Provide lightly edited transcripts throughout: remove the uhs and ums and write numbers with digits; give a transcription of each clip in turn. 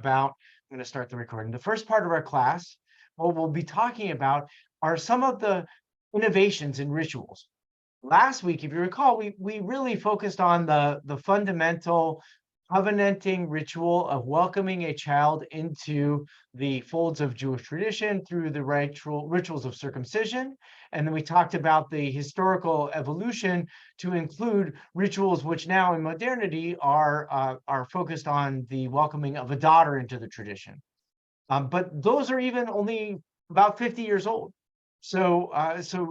about, I'm going to start the recording. The first part of our class, what we'll be talking about are some of the innovations in rituals. Last week, if you recall, we really focused on the fundamental covenanting ritual of welcoming a child into the folds of Jewish tradition through the rituals of circumcision. And then we talked about the historical evolution to include rituals which now in modernity are focused on the welcoming of a daughter into the tradition. But those are even only about 50 years old. So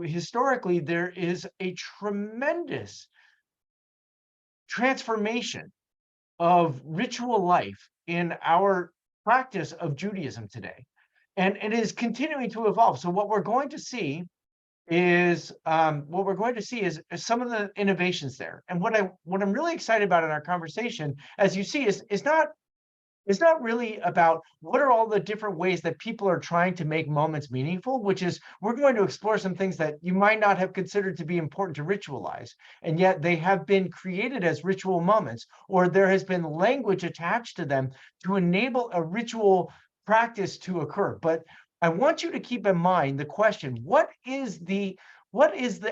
historically, there is a tremendous transformation of ritual life in our practice of Judaism today. And it is continuing to evolve. So what we're going to see is some of the innovations there. And what I'm really excited about in our conversation, as you see, is not really about what are all the different ways that people are trying to make moments meaningful, which is we're going to explore some things that you might not have considered to be important to ritualize, and yet they have been created as ritual moments, or there has been language attached to them to enable a ritual practice to occur. But I want you to keep in mind the question, what is the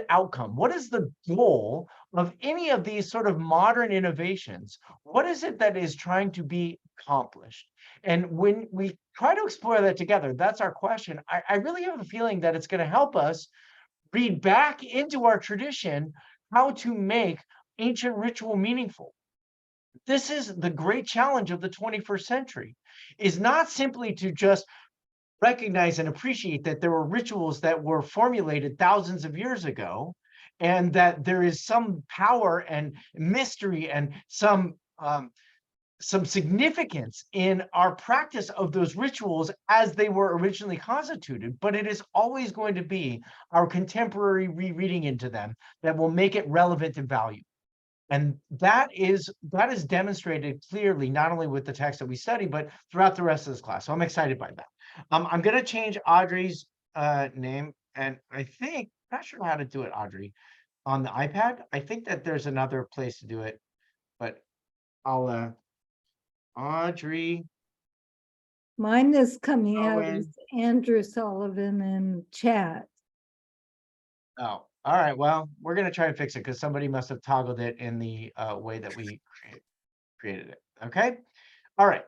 outcome? What is the goal of any of these sort of modern innovations? What is it that is trying to be accomplished? And when we try to explore that together, that's our question. I really have a feeling that it's going to help us read back into our tradition how to make ancient ritual meaningful. This is the great challenge of the 21st century, is not simply to just recognize and appreciate that there were rituals that were formulated thousands of years ago, and that there is some power and mystery and some significance in our practice of those rituals as they were originally constituted, but it is always going to be our contemporary rereading into them that will make it relevant and valuable. And that is demonstrated clearly, not only with the text that we study, but throughout the rest of this class. So I'm excited by that. I'm going to change Audrey's name, and I'm not sure how to do it, Audrey, on the iPad. I think that there's another place to do it, but I'll Audrey. Mine is coming out as Andrew Sullivan in chat. Oh, all right. Well, we're going to try and fix it because somebody must have toggled it in the way that we created it. Okay. All right.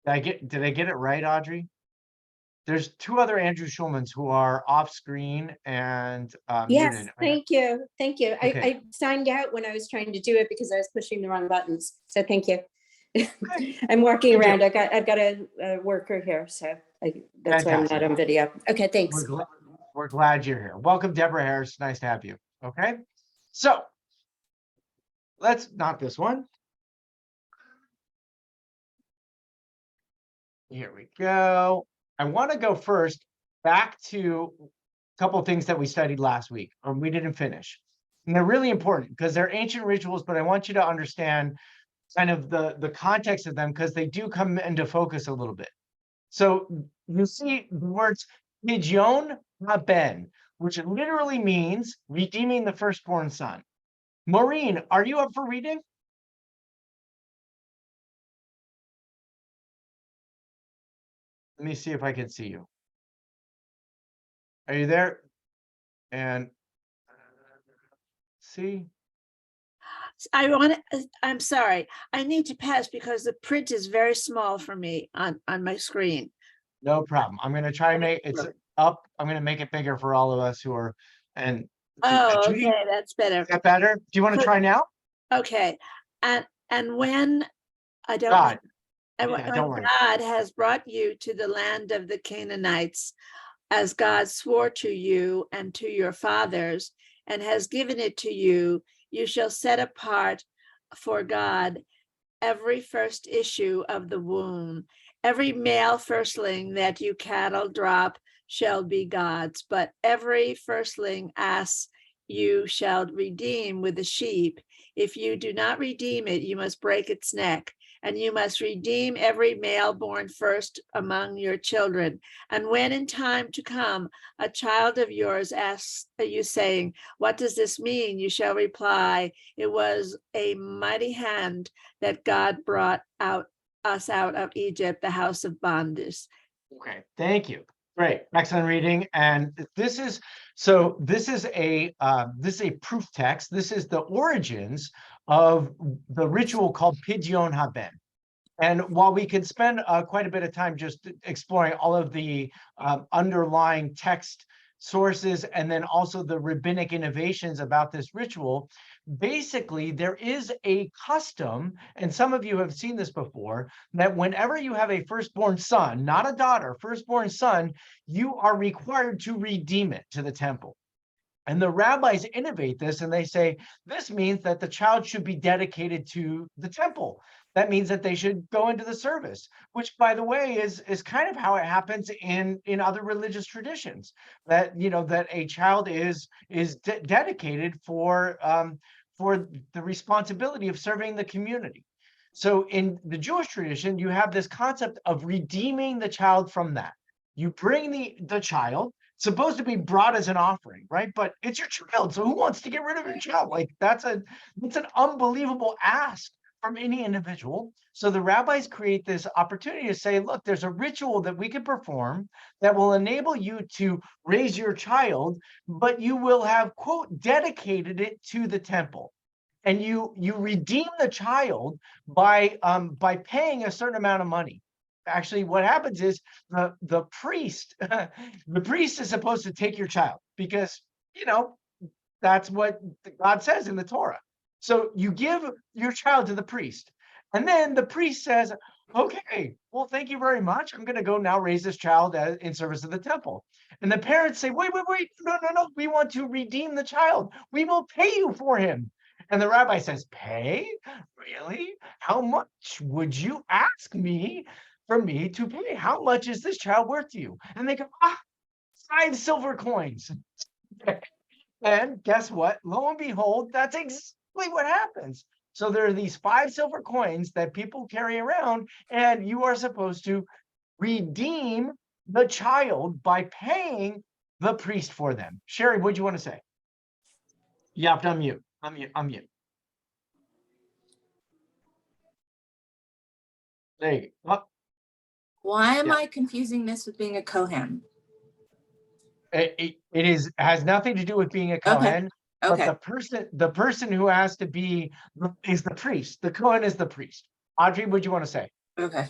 Did I get it right, Audrey? There's two other Andrew Schulmans who are off screen and yes, muted. Thank you. Okay. I signed out when I was trying to do it because I was pushing the wrong buttons. So thank you. Okay. I'm walking around. I've got a worker here, so that's why I'm not on video. Okay, thanks. We're glad you're here. Welcome, Deborah Harris. Nice to have you. Okay, so let's not this one. Here we go. I want to go first back to a couple of things that we studied last week, or we didn't finish. And they're really important because they're ancient rituals, but I want you to understand kind of the context of them because they do come into focus a little bit. So you see the words Pidyon haben, which literally means redeeming the firstborn son. Maureen, are you up for reading? Let me see if I can see you. Are you there? And see? I'm sorry. I need to pass because the print is very small for me on my screen. No problem. I'm going to try and make it's up. I'm going to make it bigger for all of us who are. And oh, okay, that's better. Is that better? Do you want to try now? Okay. And when I don't God. And when God has brought you to the land of the Canaanites, as God swore to you and to your fathers, and has given it to you, you shall set apart for God every first issue of the womb. Every male firstling that you cattle drop shall be God's, but every firstling ass you shall redeem with the sheep. If you do not redeem it, you must break its neck. And you must redeem every male born first among your children. And when in time to come, a child of yours asks you, saying, what does this mean? You shall reply, it was a mighty hand that God brought out us out of Egypt, the house of bondage. Okay, thank you. Great, excellent reading. And this is a proof text. This is the origins of the ritual called Pidyon Haben. And while we can spend quite a bit of time just exploring all of the underlying text sources and then also the rabbinic innovations about this ritual, basically there is a custom, and some of you have seen this before, that whenever you have a firstborn son, not a daughter, firstborn son, you are required to redeem it to the temple. And the rabbis innovate this and they say, this means that the child should be dedicated to the temple. That means that they should go into the service, which, by the way, is kind of how it happens in other religious traditions, that, that a child is dedicated for the responsibility of serving the community. So in the Jewish tradition, you have this concept of redeeming the child from that. You bring the child, supposed to be brought as an offering, right? But it's your child. So who wants to get rid of your child? Like that's an unbelievable ask from any individual. So the rabbis create this opportunity to say, look, there's a ritual that we can perform that will enable you to raise your child, but you will have, quote, dedicated it to the temple. And you redeem the child by paying a certain amount of money. Actually, what happens is the priest is supposed to take your child because, that's what God says in the Torah. So you give your child to the priest, and then the priest says, okay, well, thank you very much. I'm going to go now raise this child in service of the temple. And the parents say, wait, no, we want to redeem the child. We will pay you for him. And the rabbi says, pay? Really? How much would you ask me for me to pay? How much is this child worth to you? And they go, 5 silver coins. And guess what? Lo and behold, that's exactly what happens. So there are these 5 silver coins that people carry around, and you are supposed to redeem the child by paying the priest for them. Sherry, what do you want to say? You have to unmute. Unmute. There you go. Why am Yeah. I confusing this with being a Kohen? It has nothing to do with being a Kohen. Okay. But the person who has to be is the priest. The Kohen is the priest. Audrey, what do you want to say? Okay.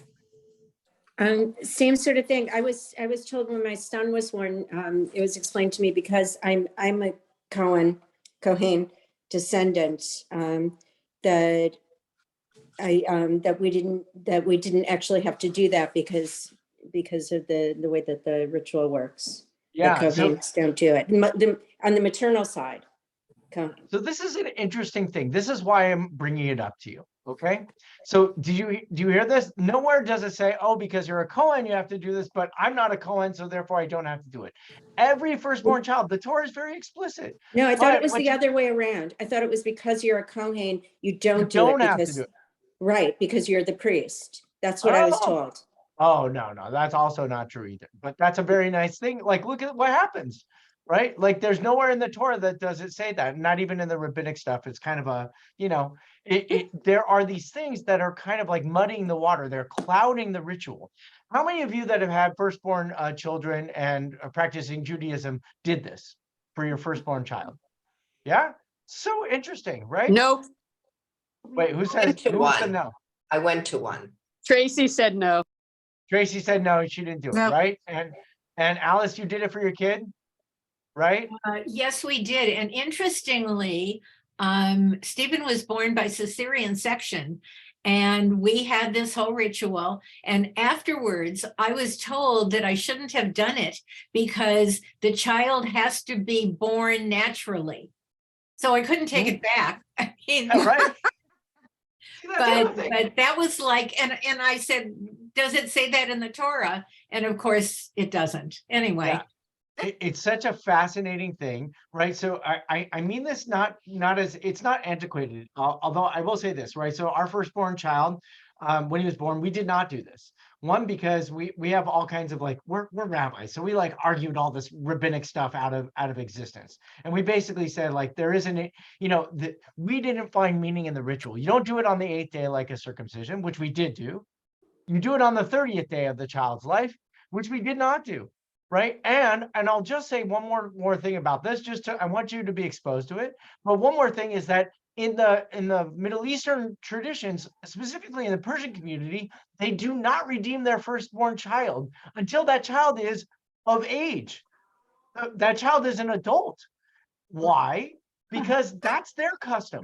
Same sort of thing. I was told when my son was born, it was explained to me because I'm a Kohen descendant, that we didn't actually have to do that because of the way that the ritual works. Yeah, the Kohens don't do it on the maternal side. So this is an interesting thing. This is why I'm bringing it up to you. Okay. So do you hear this? Nowhere does it say, oh, because you're a Kohen, you have to do this, but I'm not a Kohen, so therefore I don't have to do it. Every firstborn child, the Torah is very explicit. No, I thought it was the other way around. I thought it was because you're a Kohen, you don't have to because, do it. Right, because you're the priest. That's what I was told. Oh, no, that's also not true either. But that's a very nice thing. Like, look at what happens, right? Like, there's nowhere in the Torah that does it say that. Not even in the rabbinic stuff. It's kind of a, there are these things that are kind of like muddying the water. They're clouding the ritual. How many of you that have had firstborn children and are practicing Judaism did this for your firstborn child? Yeah? So interesting, right? Nope. Wait, who said no? I went to one. Tracy said no. Tracy said no, she didn't do it, Nope. right? And Alice, you did it for your kid, right? Yes, we did. And interestingly, Stephen was born by cesarean section, and we had this whole ritual. And afterwards, I was told that I shouldn't have done it because the child has to be born naturally. So I couldn't take it back. I mean, Yeah, right. but that was like, and I said, does it say that in the Torah? And of course it doesn't. Anyway. Yeah. It's such a fascinating thing, right? So I mean this not as, it's not antiquated, although I will say this, right? So our firstborn child, when he was born, we did not do this. One, because we have all kinds of, like, we're rabbis, so we like argued all this rabbinic stuff out of existence, and we basically said, like, there isn't, we didn't find meaning in the ritual. You don't do it on the 8th day like a circumcision, which we did do, You do it on the 30th day of the child's life, which we did not do, right? And I'll just say one more thing about this, I want you to be exposed to it. But one more thing is that in the Middle Eastern traditions, specifically in the Persian community, they do not redeem their firstborn child until that child is of age. That child is an adult. Why? Because that's their custom.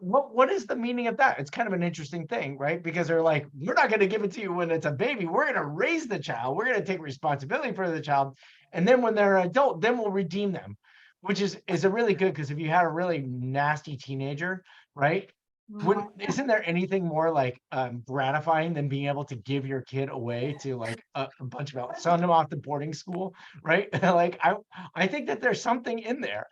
What is the meaning of that? It's kind of an interesting thing, right? Because they're like, we're not going to give it to you when it's a baby. We're going to raise the child. We're going to take responsibility for the child. And then when they're an adult, then we'll redeem them, which is a really good, because if you had a really nasty teenager, right? Isn't there anything more like gratifying than being able to give your kid away to like a bunch of send them off to boarding school, right? Like I think that there's something in there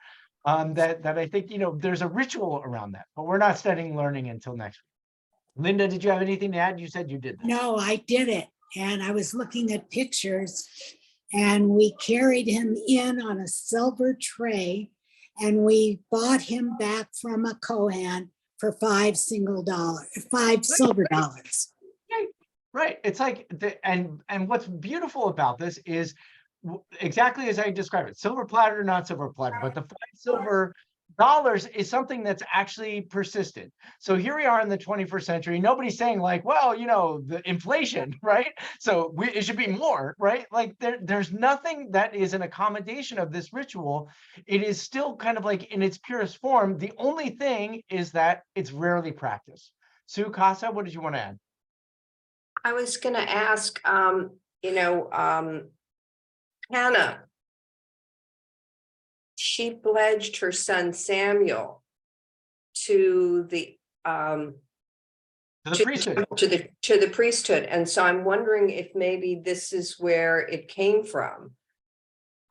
that I think, there's a ritual around that, but we're not studying learning until next week. Linda, did you have anything to add? You said you did this. No, I did it. And I was looking at pictures, and we carried him in on a silver tray, and we bought him back from a Kohan for $5 silver dollars. Right. It's like, and what's beautiful about this is exactly as I described it, silver platter, not silver platter, but the $5 silver is something that's actually persistent. So here we are in the 21st century. Nobody's saying like, well, the inflation, right? So it should be more, right? Like there's nothing that is an accommodation of this ritual. It is still kind of like in its purest form. The only thing is that it's rarely practiced. Sue Casa, what did you want to add? I was going to ask, Hannah, she pledged her son Samuel to the priesthood. To the priesthood, and so I'm wondering if maybe this is where it came from.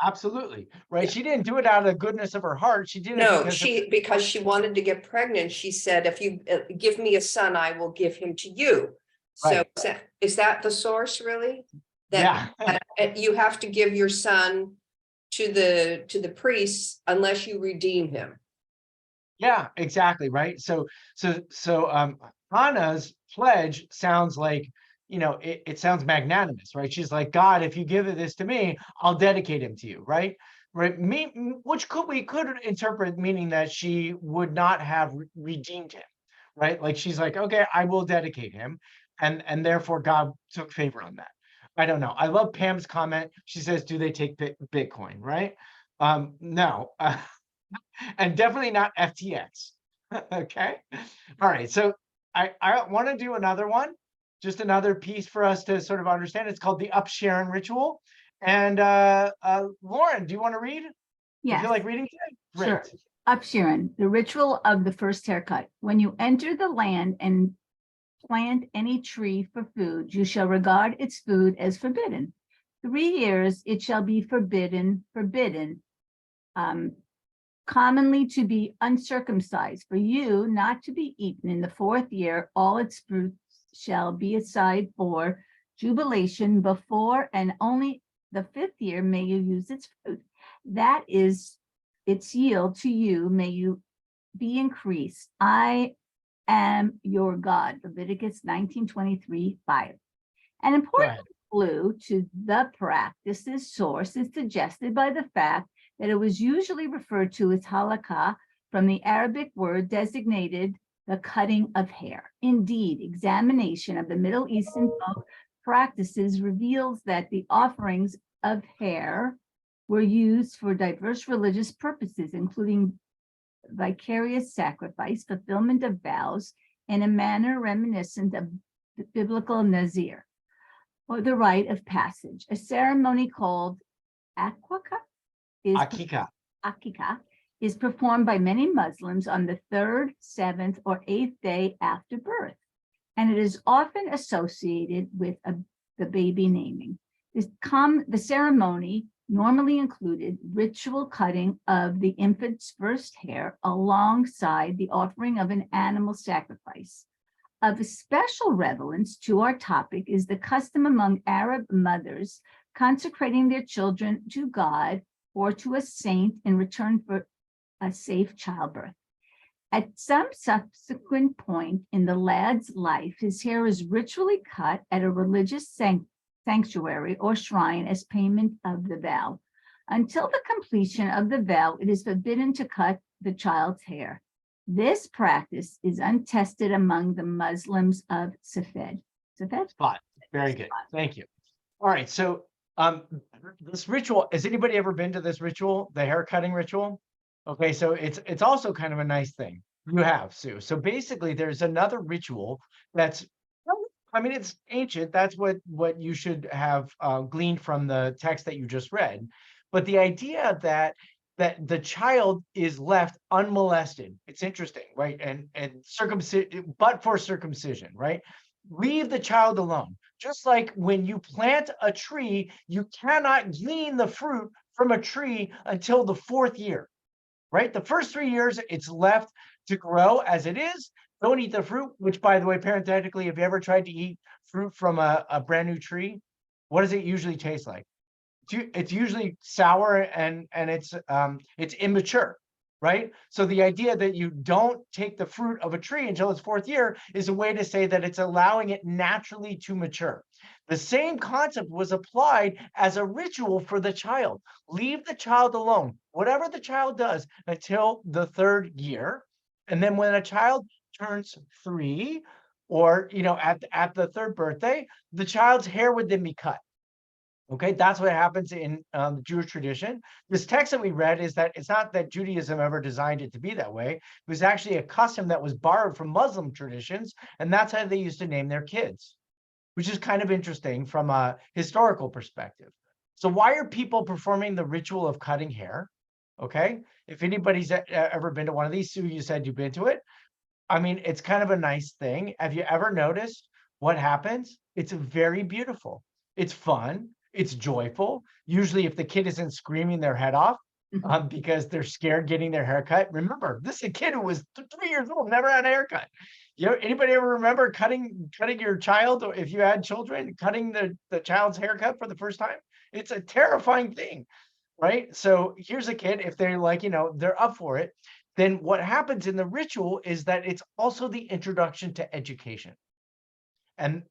Absolutely, right. Yeah. She didn't do it out of the goodness of her heart. She did it because she wanted to get pregnant. She said, "If you give me a son, I will give him to you." Right. So is that the source, really? That you have to give your son to the priests unless you redeem him. Yeah, exactly. Right. So Hannah's pledge sounds like, it sounds magnanimous, right? She's like, God, if you give this to me, I'll dedicate him to you. Right. Right. Which we could interpret meaning that she would not have redeemed him. Right. Like she's like, okay, I will dedicate him. And therefore God took favor on that. I don't know. I love Pam's comment. She says, do they take Bitcoin, right? No, and definitely not FTX. Okay. All right. So I want to do another one, just another piece for us to sort of understand. It's called the Upsharon ritual. And Lauren, do you want to read? Yes. You feel like reading today? Great. Sure. Upsharon, the ritual of the first haircut. When you enter the land and plant any tree for food, you shall regard its food as forbidden. 3 years it shall be forbidden, commonly to be uncircumcised, for you not to be eaten. In the 4th year, all its fruits shall be aside for jubilation before, and only the 5th year may you use its fruit. That is its yield to you, may you be increased. I am your God. Leviticus 19:23-5. An important clue to the practice's source is suggested by the fact that it was usually referred to as halakha, from the Arabic word designated the cutting of hair. Indeed, examination of the Middle Eastern folk practices reveals that the offerings of hair were used for diverse religious purposes, including vicarious sacrifice, fulfillment of vows, in a manner reminiscent of the biblical nazir, or the rite of passage. A ceremony called akika is performed by many Muslims on the 3rd, 7th, or 8th day after birth, and it is often associated with the baby naming. The ceremony normally included ritual cutting of the infant's first hair alongside the offering of an animal sacrifice. Of special relevance to our topic is the custom among Arab mothers consecrating their children to God or to a saint in return for a safe childbirth. At some subsequent point in the lad's life, his hair is ritually cut at a religious sanctuary or shrine as payment of the vow. Until the completion of the vow, it is forbidden to cut the child's hair. This practice is untested among the Muslims of Safed. Spot. Very good. Thank you. All right. So this ritual, has anybody ever been to this ritual, the hair cutting ritual? Okay, so it's also kind of a nice thing. You have, Sue. So basically there's another ritual that's, I mean, it's ancient. That's what you should have gleaned from the text that you just read. But the idea that the child is left unmolested, it's interesting, right? And circumcision, but for circumcision, right? Leave the child alone. Just like when you plant a tree, you cannot glean the fruit from a tree until the 4th year, right? The first 3 years, it's left to grow as it is. Don't eat the fruit, which, by the way, parenthetically, have you ever tried to eat fruit from a brand new tree? What does it usually taste like? It's usually sour and it's immature, right? So the idea that you don't take the fruit of a tree until its 4th year is a way to say that it's allowing it naturally to mature. The same concept was applied as a ritual for the child. Leave the child alone, whatever the child does, until the 3rd year. And then when a child turns 3, or at the 3rd birthday, the child's hair would then be cut. Okay, that's what happens in the Jewish tradition. This text that we read is that it's not that Judaism ever designed it to be that way. It was actually a custom that was borrowed from Muslim traditions, and that's how they used to name their kids, which is kind of interesting from a historical perspective. So why are people performing the ritual of cutting hair? Okay, if anybody's ever been to one of these, Sue, you said you've been to it. I mean, it's kind of a nice thing. Have you ever noticed what happens? It's very beautiful. It's fun. It's joyful. Usually if the kid isn't screaming their head off because they're scared getting their haircut. Remember, this is a kid who was 3 years old, never had a haircut. Anybody ever remember cutting your child, or if you had children, cutting the child's haircut for the first time? It's a terrifying thing, right? So here's a kid, if they're like, they're up for it, then what happens in the ritual is that it's also the introduction to education. And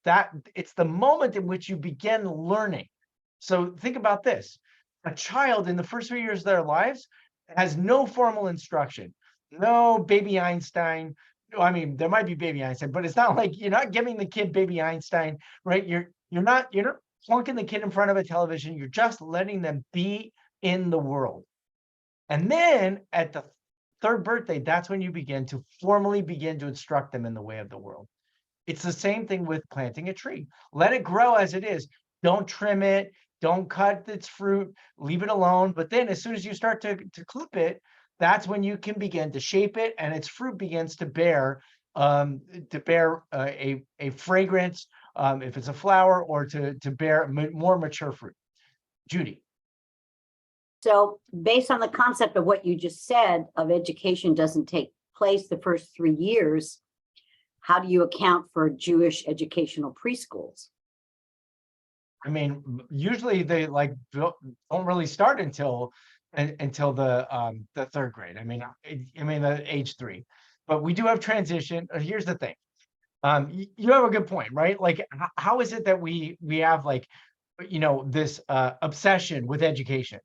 that it's the moment in which you begin learning. So think about this. A child in the first 3 years of their lives has no formal instruction, no baby Einstein. I mean, there might be baby Einstein, but it's not like you're not giving the kid baby Einstein, right? You're not plunking the kid in front of a television. You're just letting them be in the world. And then at the 3rd birthday, that's when you formally begin to instruct them in the way of the world. It's the same thing with planting a tree. Let it grow as it is. Don't trim it. Don't cut its fruit. Leave it alone. But then as soon as you start to clip it, that's when you can begin to shape it, and its fruit begins to bear a fragrance, if it's a flower, or to bear more mature fruit. Judy. So based on the concept of what you just said of education doesn't take place the first 3 years, how do you account for Jewish educational preschools? I mean, usually they don't really start until the 3rd grade. I mean the age 3, but we do have transition. Here's the thing. You have a good point, right? Like, how is it that we have this obsession with education?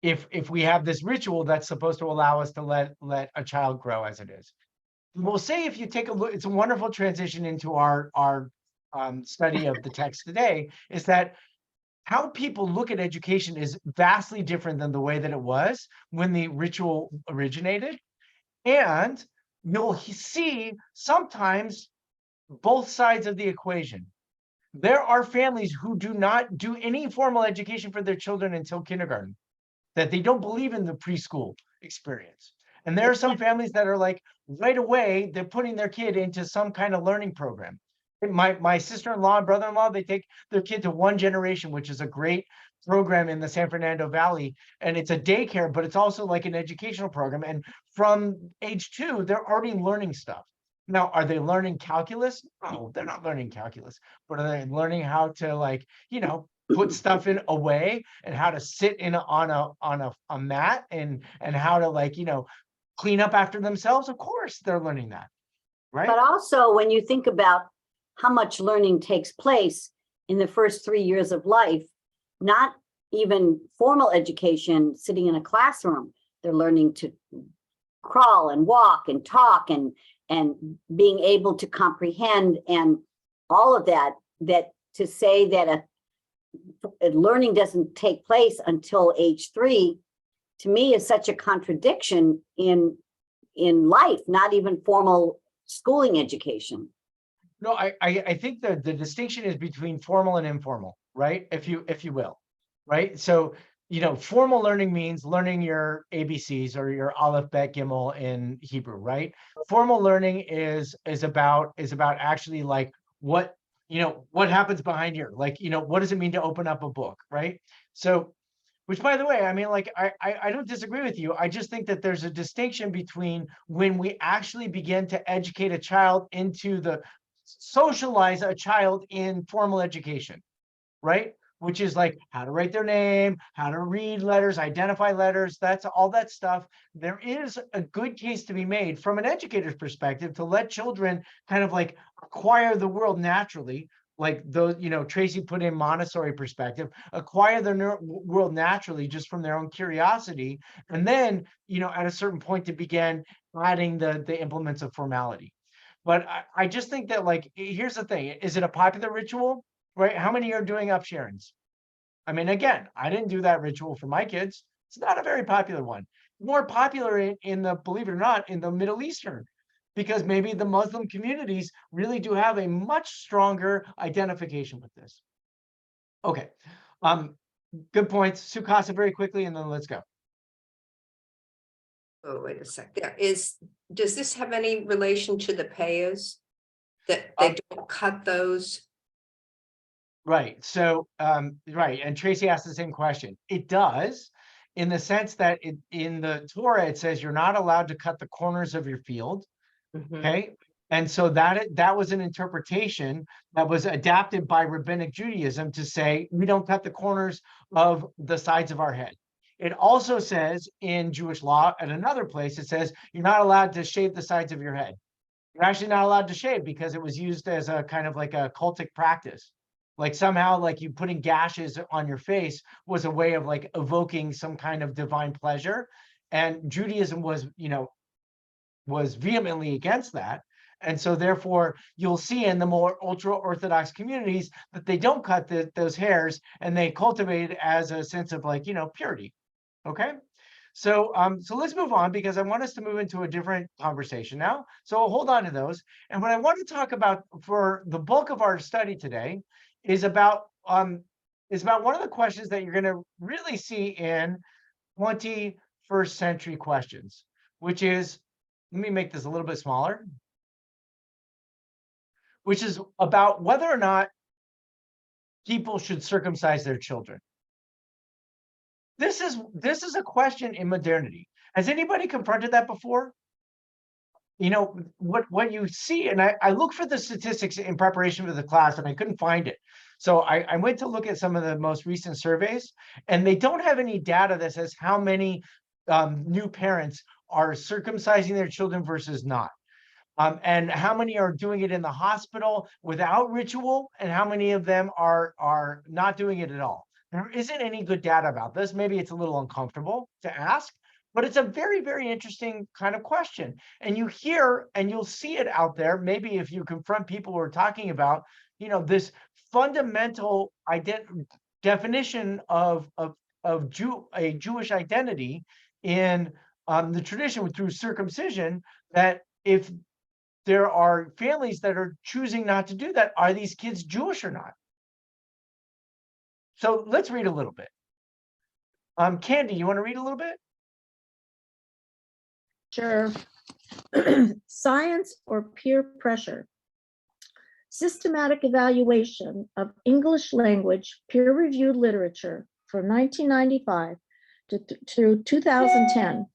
If we have this ritual that's supposed to allow us to let a child grow as it is. We'll say, if you take a look, it's a wonderful transition into our study of the text today, is that how people look at education is vastly different than the way that it was when the ritual originated. And you'll see sometimes both sides of the equation. There are families who do not do any formal education for their children until kindergarten, that they don't believe in the preschool experience. And there are some families that are like, right away, they're putting their kid into some kind of learning program. My sister-in-law and brother-in-law, they take their kid to One Generation, which is a great program in the San Fernando Valley. And it's a daycare, but it's also like an educational program. And from age 2, they're already learning stuff. Now, are they learning calculus? No, they're not learning calculus, but are they learning how to put stuff in away, and how to sit on a mat, and how to clean up after themselves, of course they're learning that, right? But also, when you think about how much learning takes place in the first 3 years of life, not even formal education, sitting in a classroom, they're learning to crawl and walk and talk and being able to comprehend and all of that, that to say that learning doesn't take place until age 3, to me is such a contradiction in life, not even formal schooling education. No, I think the distinction is between formal and informal, right? If you will, right? So, formal learning means learning your ABCs or your Aleph, Bet, Gimel in Hebrew, right? Formal learning is about actually like what happens behind here, like what does it mean to open up a book, right? So, which, by the way, I mean, like, I don't disagree with you. I just think that there's a distinction between when we actually begin to educate a child socialize a child in formal education, right? Which is like how to write their name, how to read letters, identify letters, that's all that stuff. There is a good case to be made from an educator's perspective to let children kind of like acquire the world naturally, like those, Tracy put in Montessori perspective, acquire the world naturally just from their own curiosity. And then, at a certain point to begin adding the implements of formality. But I just think that, like, here's the thing. Is it a popular ritual, right? How many are doing upsharings? I mean, again, I didn't do that ritual for my kids. It's not a very popular one. More popular in the, believe it or not, in the Middle Eastern, because maybe the Muslim communities really do have a much stronger identification with this. Okay. Good points. Sukasa, very quickly, and then let's go. Oh, wait a sec. Does this have any relation to the payas? That they don't cut those? Right. So, right. And Tracy asked the same question. It does, in the sense that in the Torah, it says you're not allowed to cut the corners of your field. Okay. And so that was an interpretation that was adapted by rabbinic Judaism to say we don't cut the corners of the sides of our head. It also says in Jewish law at another place, it says you're not allowed to shave the sides of your head. You're actually not allowed to shave because it was used as a kind of like a cultic practice. Like somehow like you putting gashes on your face was a way of like evoking some kind of divine pleasure. And Judaism was vehemently against that. And so therefore you'll see in the more ultra Orthodox communities that they don't cut those hairs and they cultivate it as a sense of like, purity. Okay. So let's move on because I want us to move into a different conversation now. So I'll hold on to those. And what I want to talk about for the bulk of our study today is about one of the questions that you're going to really see in 21st century questions, which is, let me make this a little bit smaller, which is about whether or not people should circumcise their children. This is a question in modernity. Has anybody confronted that before? What you see, and I look for the statistics in preparation for the class and I couldn't find it. So I went to look at some of the most recent surveys and they don't have any data that says how many new parents are circumcising their children versus not. And how many are doing it in the hospital without ritual and how many of them are not doing it at all. There isn't any good data about this. Maybe it's a little uncomfortable to ask, but it's a very, very interesting kind of question. And you hear and you'll see it out there. Maybe if you confront people who are talking about, this fundamental definition of a Jewish identity in the tradition through circumcision, that if there are families that are choosing not to do that, are these kids Jewish or not? So let's read a little bit. Candy, you want to read a little bit? Sure. Science or peer pressure. Systematic evaluation of English language peer-reviewed literature from 1995 through 2010,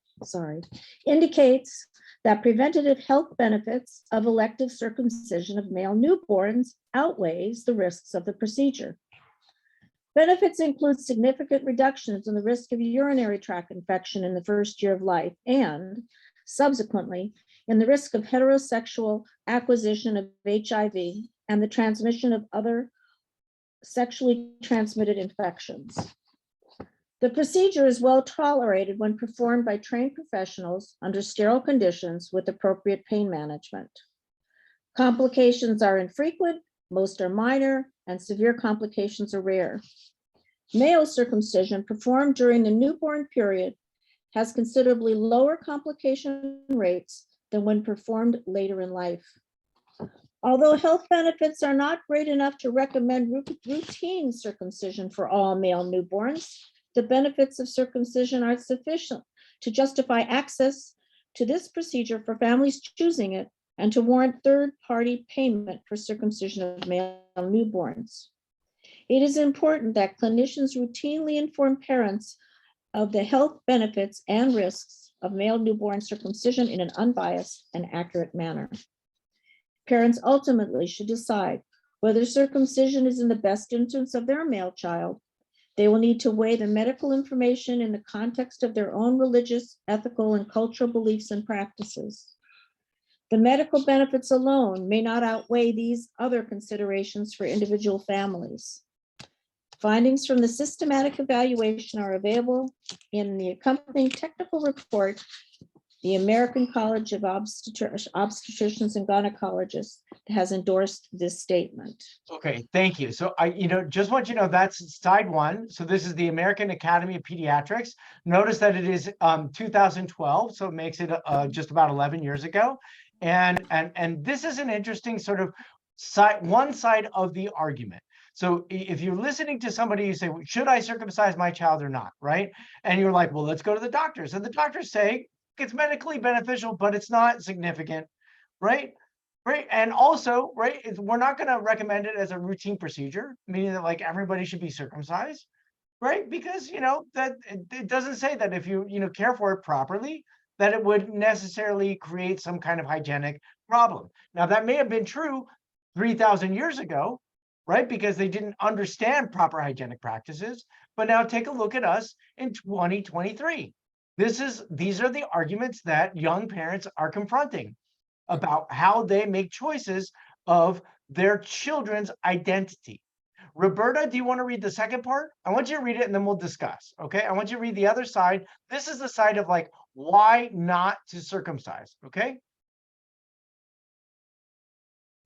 indicates that preventative health benefits of elective circumcision of male newborns outweighs the risks of the procedure. Benefits include significant reductions in the risk of urinary tract infection in the first year of life and subsequently in the risk of heterosexual acquisition of HIV and the transmission of other sexually transmitted infections. The procedure is well tolerated when performed by trained professionals under sterile conditions with appropriate pain management. Complications are infrequent, most are minor, and severe complications are rare. Male circumcision performed during the newborn period has considerably lower complication rates than when performed later in life. Although health benefits are not great enough to recommend routine circumcision for all male newborns, the benefits of circumcision are sufficient to justify access to this procedure for families choosing it and to warrant third-party payment for circumcision of male newborns. It is important that clinicians routinely inform parents of the health benefits and risks of male newborn circumcision in an unbiased and accurate manner. Parents ultimately should decide whether circumcision is in the best interest of their male child. They will need to weigh the medical information in the context of their own religious, ethical, and cultural beliefs and practices. The medical benefits alone may not outweigh these other considerations for individual families. Findings from the systematic evaluation are available in the accompanying technical report. The American College of Obstetricians and Gynecologists has endorsed this statement. Okay, thank you. So I, just want you to know that's side one. So this is the American Academy of Pediatrics. Notice that it is 2012, so it makes it just about 11 years ago. And this is an interesting sort of one side of the argument. So if you're listening to somebody, you say, should I circumcise my child or not, right? And you're like, well, let's go to the doctors. And the doctors say, it's medically beneficial, but it's not significant, right? Right. And also, right, we're not going to recommend it as a routine procedure, meaning that like everybody should be circumcised, right? Because, that it doesn't say that if you, care for it properly, that it would necessarily create some kind of hygienic problem. Now, that may have been true 3,000 years ago, right? Because they didn't understand proper hygienic practices. But now take a look at us in 2023. These are the arguments that young parents are confronting about how they make choices of their children's identity. Roberta, do you want to read the second part? I want you to read it and then we'll discuss, okay? I want you to read the other side. This is the side of like, why not to circumcise, okay?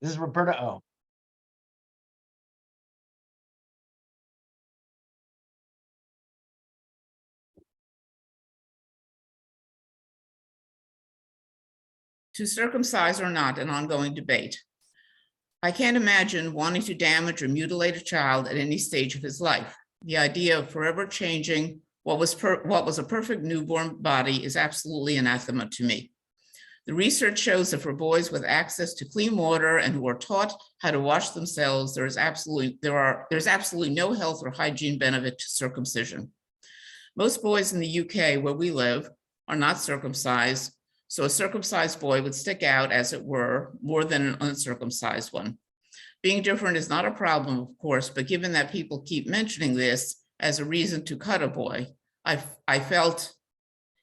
This is Roberta O. To circumcise or not, an ongoing debate. I can't imagine wanting to damage or mutilate a child at any stage of his life. The idea of forever changing what was a perfect newborn body is absolutely anathema to me. The research shows that for boys with access to clean water and who are taught how to wash themselves, there's absolutely no health or hygiene benefit to circumcision. Most boys in the UK, where we live, are not circumcised, so a circumcised boy would stick out, as it were, more than an uncircumcised one. Being different is not a problem, of course, but given that people keep mentioning this as a reason to cut a boy, I felt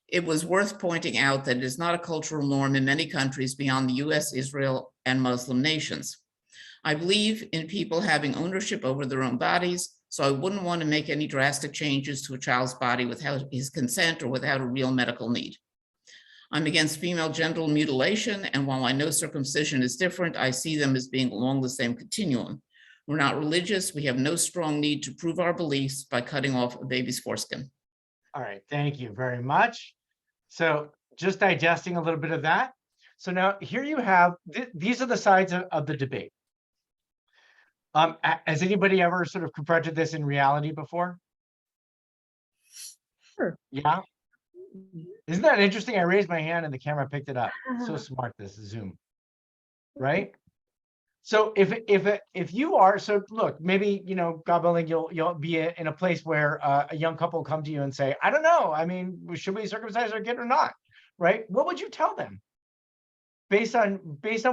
it was worth pointing out that it is not a cultural norm in many countries beyond the US, Israel, and Muslim nations. I believe in people having ownership over their own bodies, so I wouldn't want to make any drastic changes to a child's body without his consent or without a real medical need. I'm against female genital mutilation, and while I know circumcision is different, I see them as being along the same continuum. We're not religious. We have no strong need to prove our beliefs by cutting off a baby's foreskin. All right, thank you very much. So just digesting a little bit of that. So now here you have, these are the sides of the debate. Has anybody ever sort of confronted this in reality before? Sure. Yeah. Isn't that interesting? I raised my hand and the camera picked it up. So smart, this Zoom, right? So if you are, so look, maybe, God willing, you'll be in a place where a young couple come to you and say, I don't know, I mean, should we circumcise our kid or not, right? What would you tell them based on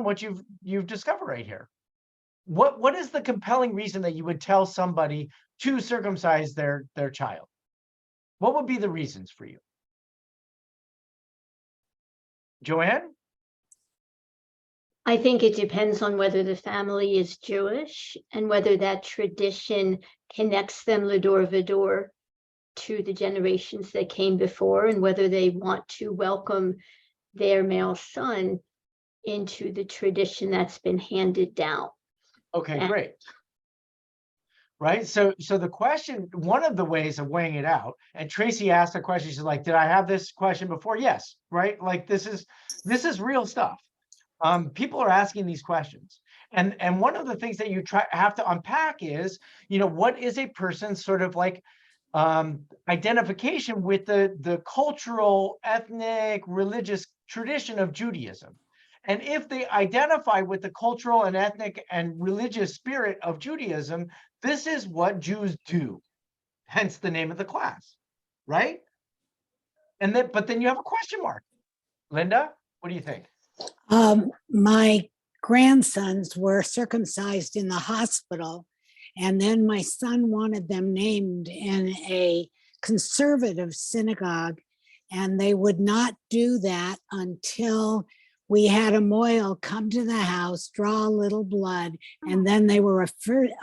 what you've discovered right here? What is the compelling reason that you would tell somebody to circumcise their child? What would be the reasons for you? Joanne? I think it depends on whether the family is Jewish and whether that tradition connects them Lador Vidor to the generations that came before, and whether they want to welcome their male son into the tradition that's been handed down. Okay, great. Right. So the question, one of the ways of weighing it out, and Tracy asked a question, she's like, did I have this question before? Yes, right? Like this is real stuff. People are asking these questions. And one of the things that you have to unpack is, what is a person's sort of like identification with the cultural, ethnic, religious tradition of Judaism. And if they identify with the cultural and ethnic and religious spirit of Judaism, this is what Jews do, hence the name of the class, right? But then you have a question mark. Linda, what do you think? My grandsons were circumcised in the hospital, and then my son wanted them named in a conservative synagogue, and they would not do that until we had a mohel come to the house, draw a little blood, and then they were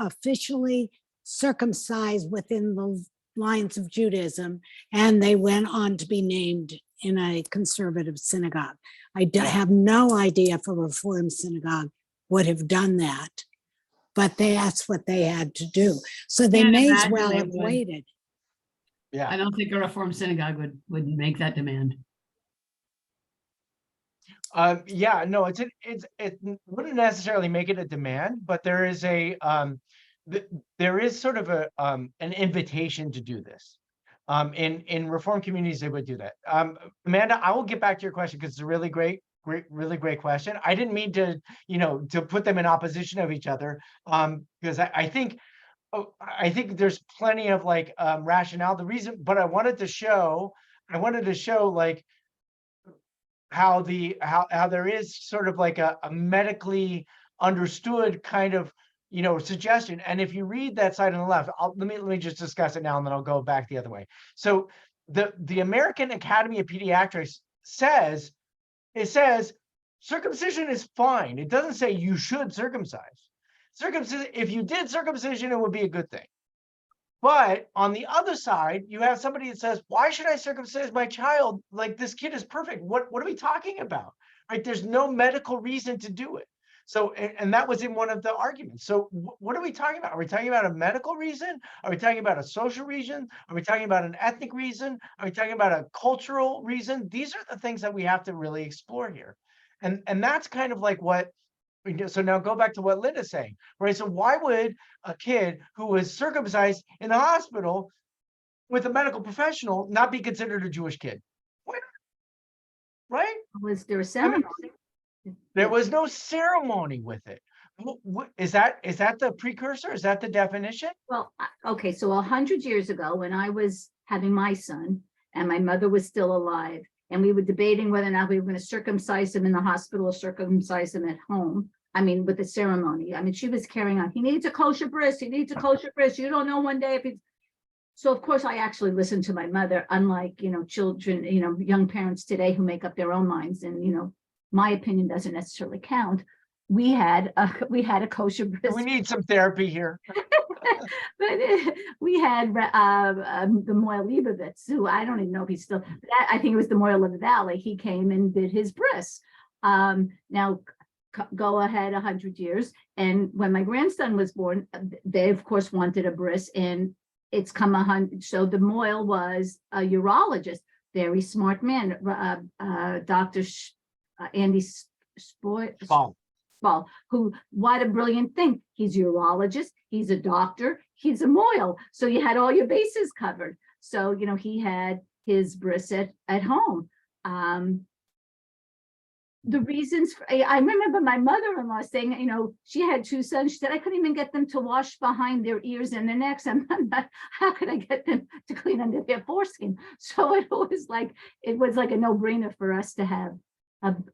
officially circumcised within the lines of Judaism, and they went on to be named in a conservative synagogue. I have no idea if a Reform synagogue would have done that, but that's what they had to do. So they may as well have waited. Yeah, I don't think a Reform synagogue would make that demand. Yeah, no, it wouldn't necessarily make it a demand, but there is there is sort of an invitation to do this. In Reform communities, they would do that. Amanda, I will get back to your question because it's a really great question. I didn't mean to, to put them in opposition of each other, because I think there's plenty of like rationale. The reason, but I wanted to show like how there is sort of like a medically understood kind of suggestion. And if you read that side on the left, let me just discuss it now, and then I'll go back the other way. So the American Academy of Pediatrics says circumcision is fine. It doesn't say you should circumcise. Circumcision, if you did circumcision, it would be a good thing. But on the other side, you have somebody that says, why should I circumcise my child? Like, this kid is perfect. What are we talking about? Right? There's no medical reason to do it. So, and that was in one of the arguments. So what are we talking about? Are we talking about a medical reason? Are we talking about a social reason? Are we talking about an ethnic reason? Are we talking about a cultural reason? These are the things that we have to really explore here. And that's kind of like what, so now go back to what Linda's saying, right? So why would a kid who was circumcised in the hospital with a medical professional not be considered a Jewish kid? Why not? Right? Was there a ceremony? There was no ceremony with it. Is that the precursor? Is that the definition? Well, okay, so 100 years ago, when I was having my son and my mother was still alive, and we were debating whether or not we were going to circumcise him in the hospital or circumcise him at home. I mean, with the ceremony. I mean, she was carrying on. He needs a kosher bris. He needs a kosher bris. You don't know one day if he's. So of course, I actually listened to my mother. Unlike children, young parents today who make up their own minds, and my opinion doesn't necessarily count. We had a kosher bris. We need some therapy here. But we had the Moyle Leibovitz, who I don't even know if he's still, I think it was the Moyle of the Valley. He came and did his bris. Now go ahead 100 years. And when my grandson was born, they of course wanted a bris, and it's come 100. So the Moyle was a urologist, very smart man, Dr. Andy Spall. Who, what a brilliant thing. He's a urologist, he's a doctor, he's a Moyle. So you had all your bases covered. So, he had his bris at home. The reasons, I remember my mother-in-law saying, she had 2 sons. She said, I couldn't even get them to wash behind their ears and their necks. How could I get them to clean under their foreskin? So it was like a no-brainer for us to have.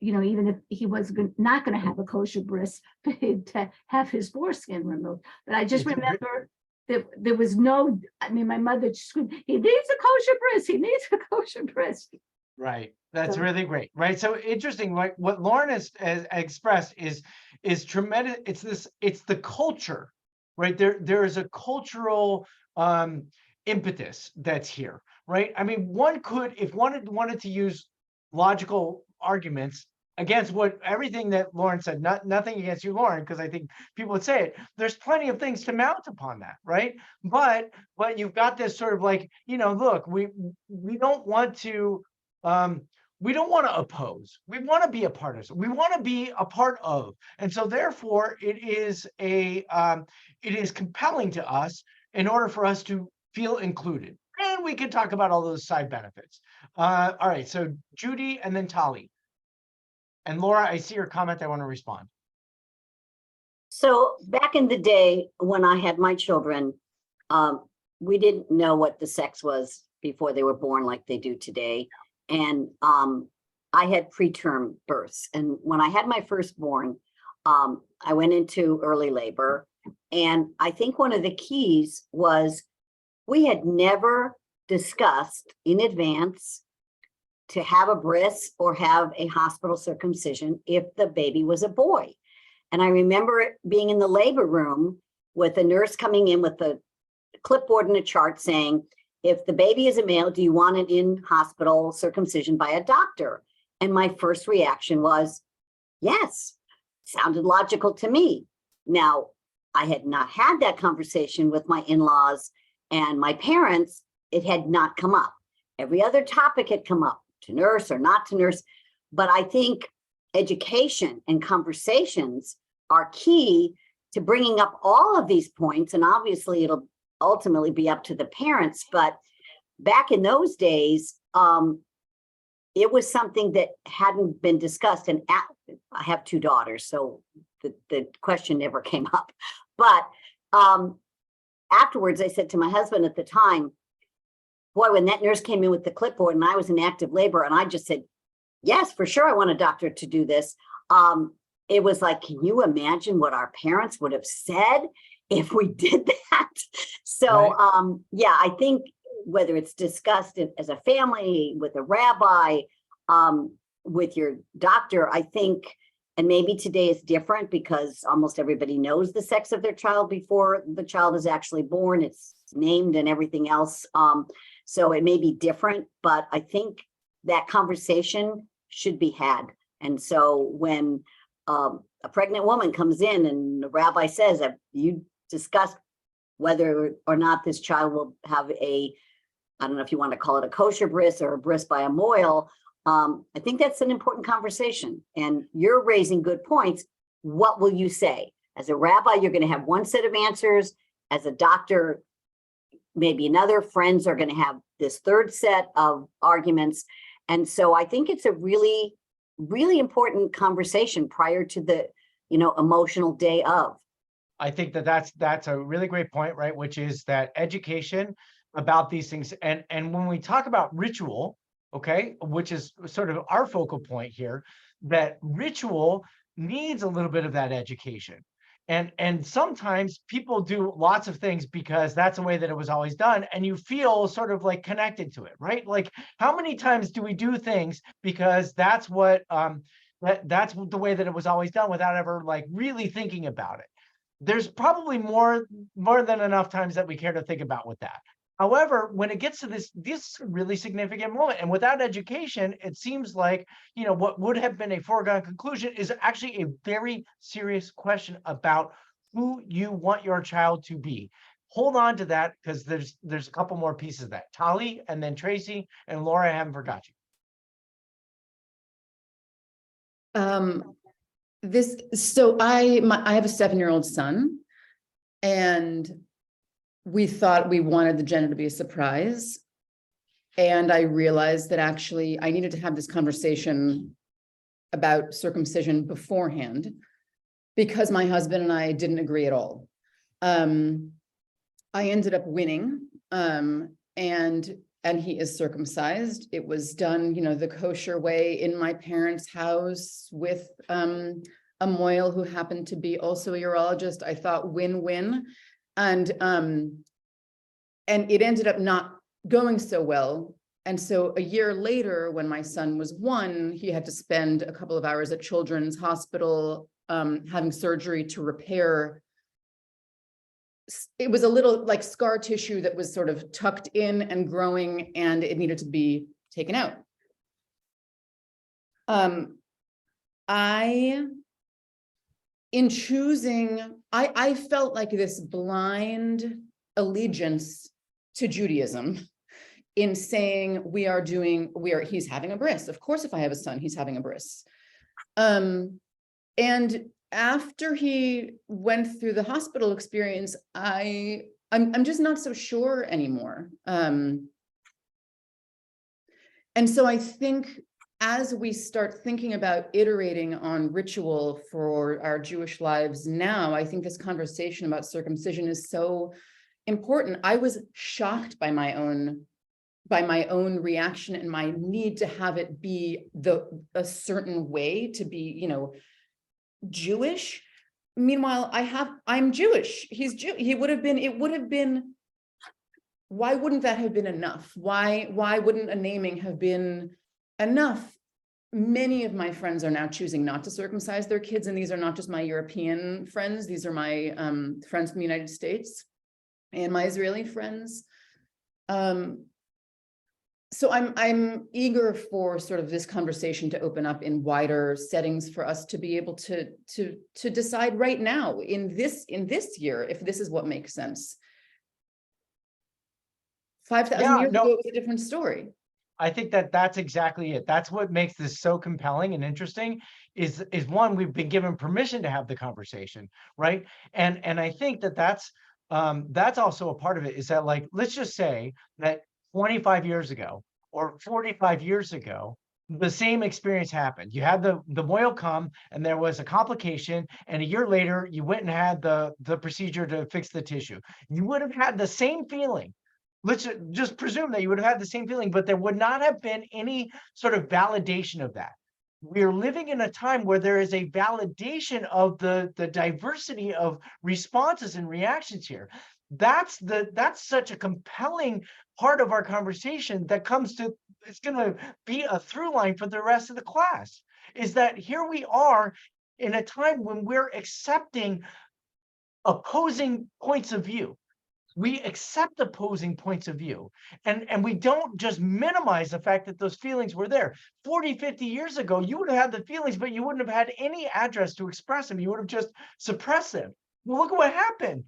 Even if he was not going to have a kosher bris, to have his foreskin removed. But I just remember that there was no, my mother screamed, he needs a kosher bris, he needs a kosher bris. Right. That's So- really great, right? So interesting, like what Lauren has expressed is tremendous. It's the culture, right? There is a cultural impetus that's here, right? I mean, one could, if one wanted to use logical arguments against what everything that Lauren said, nothing against you, Lauren, because I think people would say it. There's plenty of things to mount upon that, right? But you've got this sort of like, look, we don't want to we don't want to oppose. We want to be a part of. We want to be a part of, and so therefore, it is compelling to us in order for us to feel included. And we can talk about all those side benefits. All right, so Judy and then Tali. And Laura, I see your comment. I want to respond. So back in the day when I had my children, we didn't know what the sex was before they were born like they do today. And I had preterm births. And when I had my firstborn, I went into early labor. And I think one of the keys was we had never discussed in advance to have a bris or have a hospital circumcision if the baby was a boy. And I remember being in the labor room with a nurse coming in with a clipboard and a chart saying, if the baby is a male, do you want an in-hospital circumcision by a doctor? And my first reaction was, yes, sounded logical to me. Now, I had not had that conversation with my in-laws and my parents. It had not come up. Every other topic had come up, to nurse or not to nurse. But I think education and conversations are key to bringing up all of these points. And obviously, it'll ultimately be up to the parents. But back in those days, it was something that hadn't been discussed. And I have two daughters, so the question never came up. But afterwards, I said to my husband at the time, boy, when that nurse came in with the clipboard and I was in active labor, and I just said, yes, for sure, I want a doctor to do this. It was like, can you imagine what our parents would have said if we did that? So, right. Yeah, I think whether it's discussed as a family, with a rabbi, with your doctor, I think, and maybe today is different because almost everybody knows the sex of their child before the child is actually born. It's named and everything else. So it may be different, but I think that conversation should be had. And so when a pregnant woman comes in and the rabbi says that you discussed whether or not this child will have I don't know if you want to call it a kosher bris or a bris by a moil, I think that's an important conversation. And you're raising good points. What will you say? As a rabbi, you're going to have one set of answers. As a doctor, maybe another. Friends are going to have this third set of arguments. And so I think it's a really, really important conversation prior to the, emotional day of. I think that's a really great point, right? Which is that education about these things. And when we talk about ritual, okay, which is sort of our focal point here, that ritual needs a little bit of that education. And sometimes people do lots of things because that's the way that it was always done, and you feel sort of like connected to it, right? Like, how many times do we do things because that's what that's the way that it was always done without ever like really thinking about it? There's probably more than enough times that we care to think about with that. However, when it gets to this really significant moment, and without education, it seems like, what would have been a foregone conclusion is actually a very serious question about who you want your child to be. Hold on to that, because there's a couple more pieces of that. Tali, and then Tracy, and Laura, I haven't forgot you. I have a 7-year-old son, and we thought we wanted the gender to be a surprise. And I realized that actually I needed to have this conversation about circumcision beforehand because my husband and I didn't agree at all. I ended up winning, and he is circumcised. It was done, the kosher way in my parents' house with a moil who happened to be also a urologist. I thought win-win. And it ended up not going so well. And so a year later, when my son was 1, he had to spend a couple of hours at Children's Hospital having surgery to repair. It was a little like scar tissue that was sort of tucked in and growing, and it needed to be taken out. In choosing, I felt like this blind allegiance to Judaism in saying he's having a bris. Of course, if I have a son, he's having a bris. And after he went through the hospital experience, I'm just not so sure anymore. And so I think as we start thinking about iterating on ritual for our Jewish lives now, I think this conversation about circumcision is so important. I was shocked by my own reaction and my need to have it be a certain way to be, Jewish. Meanwhile, I'm Jewish. It would have been, why wouldn't that have been enough? Why wouldn't a naming have been enough? Many of my friends are now choosing not to circumcise their kids. And these are not just my European friends. These are my friends from the United States and my Israeli friends. So I'm eager for sort of this conversation to open up in wider settings for us to be able to decide right now in this year, if this is what makes sense. 5,000 years ago, it was a different story. I think that's exactly it. That's what makes this so compelling and interesting is one, we've been given permission to have the conversation, right? And I think that's also a part of it, is that, like, let's just say that 25 years ago or 45 years ago, the same experience happened. You had the boil come and there was a complication, and a year later you went and had the procedure to fix the tissue. You would have had the same feeling. Let's just presume that you would have had the same feeling, but there would not have been any sort of validation of that. We're living in a time where there is a validation of the diversity of responses and reactions here. That's such a compelling part of our conversation that it's going to be a through line for the rest of the class, is that here we are in a time when we're accepting opposing points of view. We accept opposing points of view, and we don't just minimize the fact that those feelings were there. 40, 50 years ago, you would have had the feelings, but you wouldn't have had any address to express them. You would have just suppressed them. Well, look at what happened.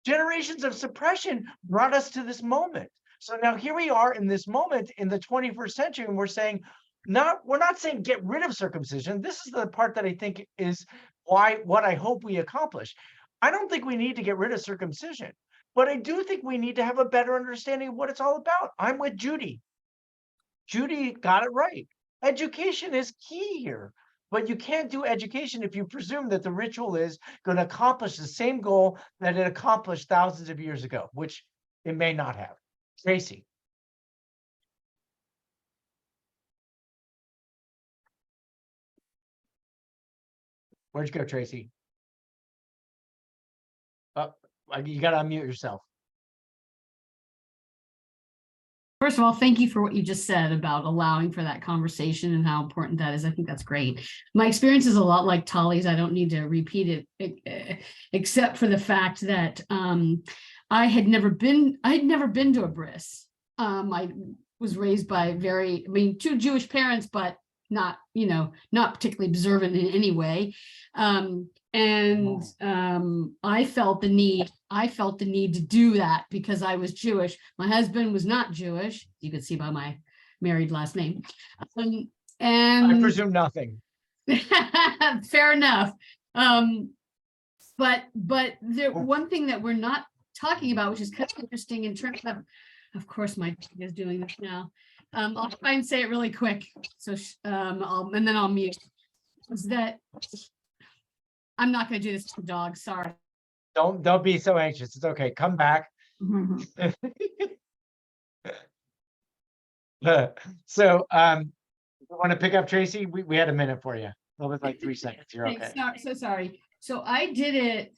Generations of suppression brought us to this moment. So now here we are in this moment in the 21st century, and we're saying, we're not saying get rid of circumcision. This is the part that I think is what I hope we accomplish. I don't think we need to get rid of circumcision, but I do think we need to have a better understanding of what it's all about. I'm with Judy. Judy got it right. Education is key here, but you can't do education if you presume that the ritual is going to accomplish the same goal that it accomplished thousands of years ago, which it may not have. Tracy. Where'd you go, Tracy? Oh, you got to unmute yourself. First of all, thank you for what you just said about allowing for that conversation and how important that is. I think that's great. My experience is a lot like Tali's. I don't need to repeat it, except for the fact that I had never been to a bris. I was raised by two Jewish parents, but not particularly observant in any way. I felt the need to do that because I was Jewish. My husband was not Jewish. You could see by my married last name. And I presume nothing. Fair enough. But the one thing that we're not talking about, which is kind of interesting in terms of course, my dog is doing this now. I'll try and say it really quick. So, and then I'll mute. Is that I'm not going to do this to the dog. Sorry. Don't be so anxious. It's okay. Come back. So, you want to pick up, Tracy? We had a minute for you. It was like 3 seconds. You're okay. So sorry. So I did it,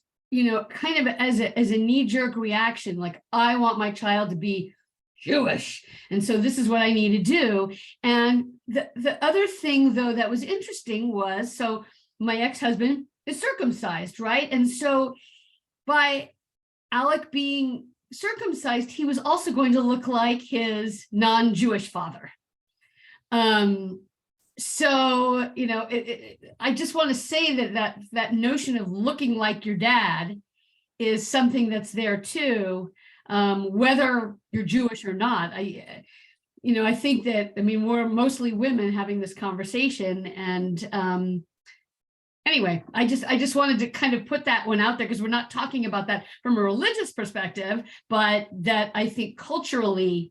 kind of as a knee-jerk reaction. Like, I want my child to be Jewish. And so this is what I need to do. And the other thing, though, that was interesting was, so my ex-husband is circumcised, right? And so by Alec being circumcised, he was also going to look like his non-Jewish father. So, you know, I just want to say that notion of looking like your dad is something that's there too, whether you're Jewish or not. I think that, I mean, we're mostly women having this conversation, and anyway, I just wanted to kind of put that one out there, because we're not talking about that from a religious perspective, but that I think culturally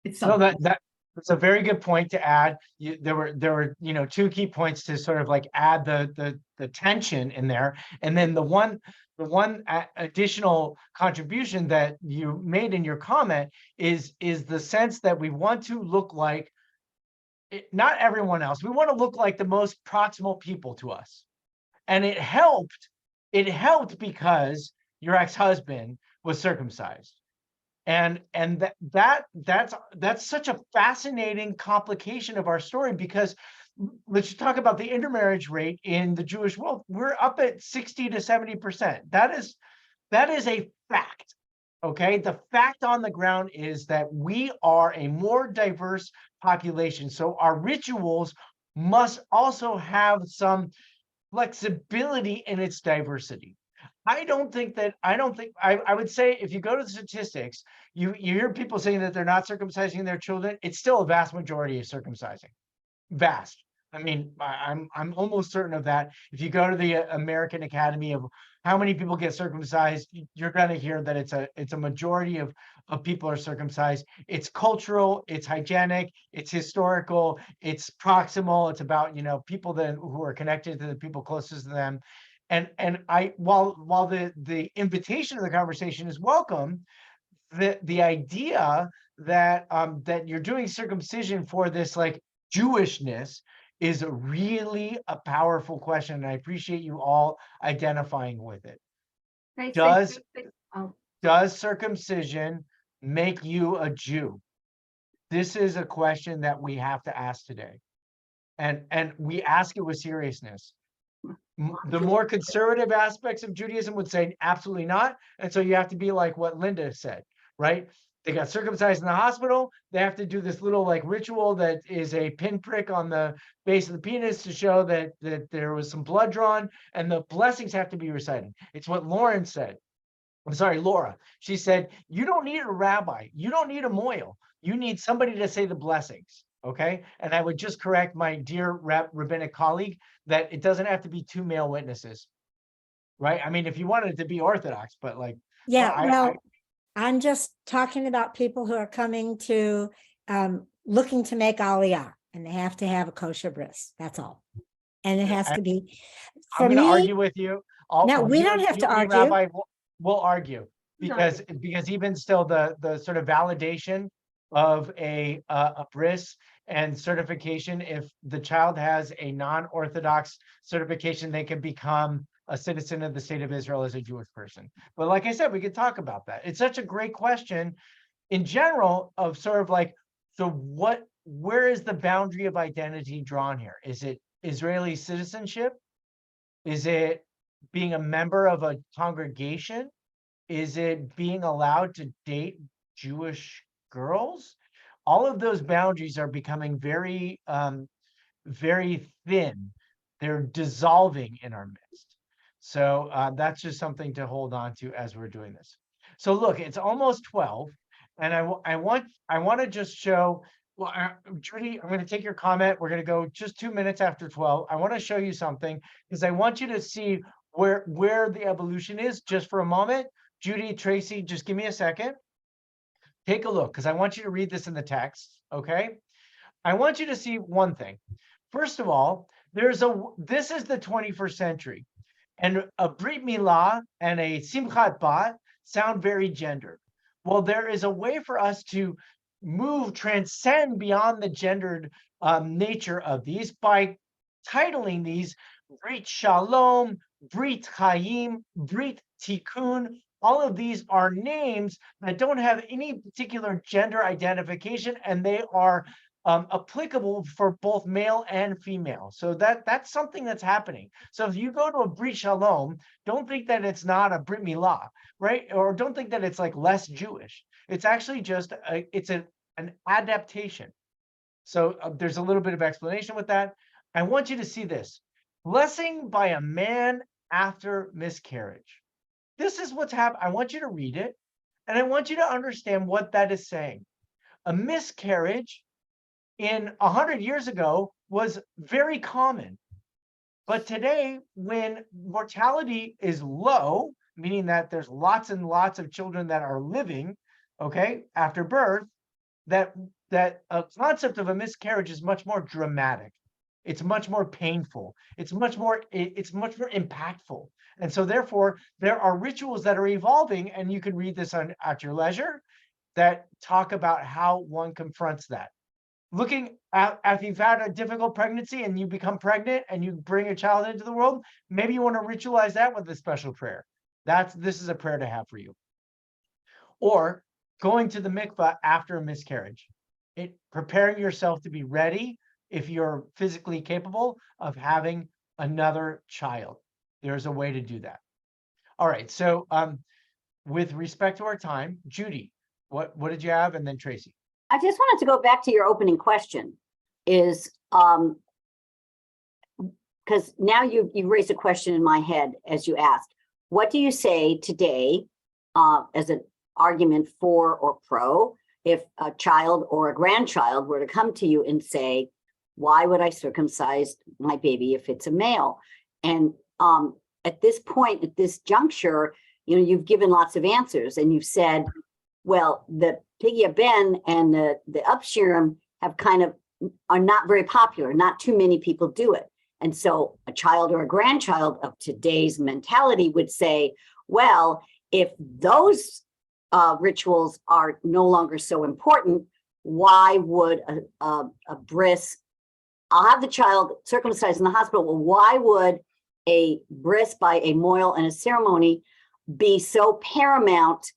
it's something. No, that's a very good point to add. There were two key points to sort of like add the tension in there, and then the one additional contribution that you made in your comment is the sense that we want to look like not everyone else. We want to look like the most proximal people to us, and it helped because your ex-husband was circumcised. And that's such a fascinating complication of our story, because let's talk about the intermarriage rate in the Jewish world. We're up at 60 to 70%. That is a fact. Okay, the fact on the ground is that we are a more diverse population. So our rituals must also have some flexibility in its diversity. I would say, if you go to the statistics, you hear people saying that they're not circumcising their children. It's still a vast majority of circumcising. Vast. I mean, I'm almost certain of that. If you go to the American Academy of how many people get circumcised, you're going to hear that it's a majority of people are circumcised. It's cultural, it's hygienic, it's historical, it's proximal. It's about, people who are connected to the people closest to them. And while the invitation of the conversation is welcome, the idea that you're doing circumcision for this like Jewishness is really a powerful question, and I appreciate you all identifying with it. Does circumcision make you a Jew? This is a question that we have to ask today, and we ask it with seriousness. The more conservative aspects of Judaism would say absolutely not. And so you have to be like what Linda said, right? They got circumcised in the hospital. They have to do this little like ritual that is a pinprick on the base of the penis to show that there was some blood drawn, and the blessings have to be recited. It's what Lauren said. I'm sorry, Laura. She said, you don't need a rabbi. You don't need a moil. You need somebody to say the blessings. Okay. And I would just correct my dear rabbinic colleague that it doesn't have to be two male witnesses. Right. I mean, if you wanted it to be Orthodox, but like, yeah, I'm just talking about people who are coming to looking to make aliyah, and they have to have a kosher bris. That's all. And it has to be. I'm going to argue with you. No, we don't have to argue. Rabbi, we'll argue because even still the sort of validation of a bris and certification, if the child has a non-Orthodox certification, they can become a citizen of the state of Israel as a Jewish person. But like I said, we could talk about that. It's such a great question in general of sort of like, so where is the boundary of identity drawn here? Is it Israeli citizenship? Is it being a member of a congregation? Is it being allowed to date Jewish girls? All of those boundaries are becoming very, very thin. They're dissolving in our midst. So that's just something to hold on to as we're doing this. So look, it's almost 12, and I want to just show. Well, Judy, I'm going to take your comment. We're going to go just 2 minutes after 12. I want to show you something because I want you to see where the evolution is just for a moment. Judy, Tracy, just give me a second. Take a look, because I want you to read this in the text, okay? I want you to see one thing. First of all, this is the 21st century, and a Brit Milah and a Simchat Bat sound very gendered. Well, there is a way for us to transcend beyond the gendered nature of these by titling these Brit Shalom, Brit Chaim, Brit Tikkun, All of these are names that don't have any particular gender identification, and they are applicable for both male and female. So that's something that's happening. So if you go to a Brit Shalom, don't think that it's not a Brit Milah, right? Or don't think that it's like less Jewish. It's actually just an adaptation. So there's a little bit of explanation with that. I want you to see this. Blessing by a man after miscarriage. This is what's happening. I want you to read it, and I want you to understand what that is saying. A miscarriage in 100 years ago was very common. But today, when mortality is low, meaning that there's lots and lots of children that are living, okay, after birth, that concept of a miscarriage is much more dramatic. It's much more painful. It's much more impactful. And so therefore, there are rituals that are evolving, and you can read this at your leisure, that talk about how one confronts that. Looking at, if you've had a difficult pregnancy and you become pregnant and you bring a child into the world, maybe you want to ritualize that with a special prayer. This is a prayer to have for you. Or going to the mikvah after a miscarriage, preparing yourself to be ready if you're physically capable of having another child. There's a way to do that. All right, so with respect to our time, Judy, what did you have? And then Tracy. I just wanted to go back to your opening question, is because now you raised a question in my head as you asked. What do you say today as an argument for or pro if a child or a grandchild were to come to you and say, why would I circumcise my baby if it's a male? And at this point, at this juncture, you've given lots of answers, and you've said, well, the Pigya Ben and the Upshirim are not very popular. Not too many people do it. And so a child or a grandchild of today's mentality would say, well, if those rituals are no longer so important, why would a bris, I'll have the child circumcised in the hospital, well, why would a bris by a moil and a ceremony be so paramount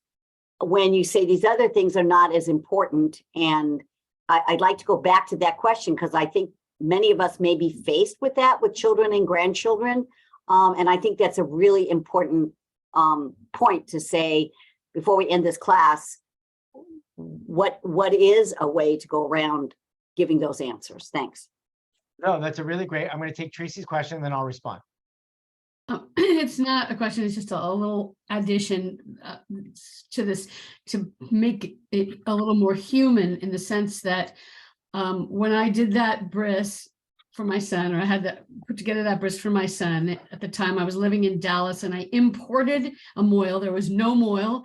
when you say these other things are not as important? And I'd like to go back to that question, because I think many of us may be faced with that with children and grandchildren. And I think that's a really important point to say before we end this class. What is a way to go around giving those answers? Thanks. No, that's a really great. I'm going to take Tracy's question, and then I'll respond. It's not a question, it's just a little addition to this to make it a little more human, in the sense that when I did that bris for my son, or I had that put together that bris for my son, at the time I was living in Dallas, and I imported a moil. There was no moil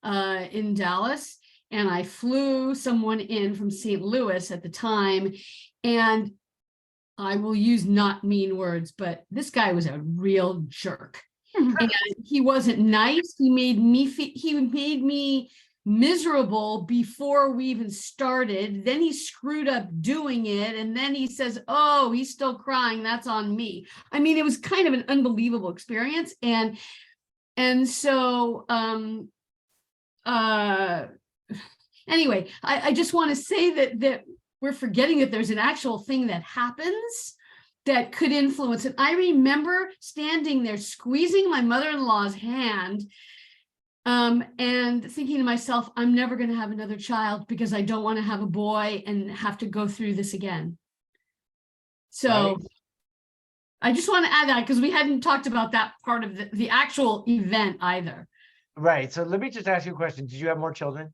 in Dallas, and I flew someone in from St. Louis at the time, and I will use not mean words, but this guy was a real jerk. And he wasn't nice. He made me miserable before we even started. Then he screwed up doing it. And then he says, oh, he's still crying. That's on me. I mean, it was kind of an unbelievable experience. And so, anyway, I just want to say that we're forgetting that there's an actual thing that happens that could influence it. I remember standing there squeezing my mother-in-law's hand and thinking to myself, I'm never going to have another child because I don't want to have a boy and have to go through this again. So right. I just want to add that, because we hadn't talked about that part of the actual event either. Right. So let me just ask you a question. Did you have more children?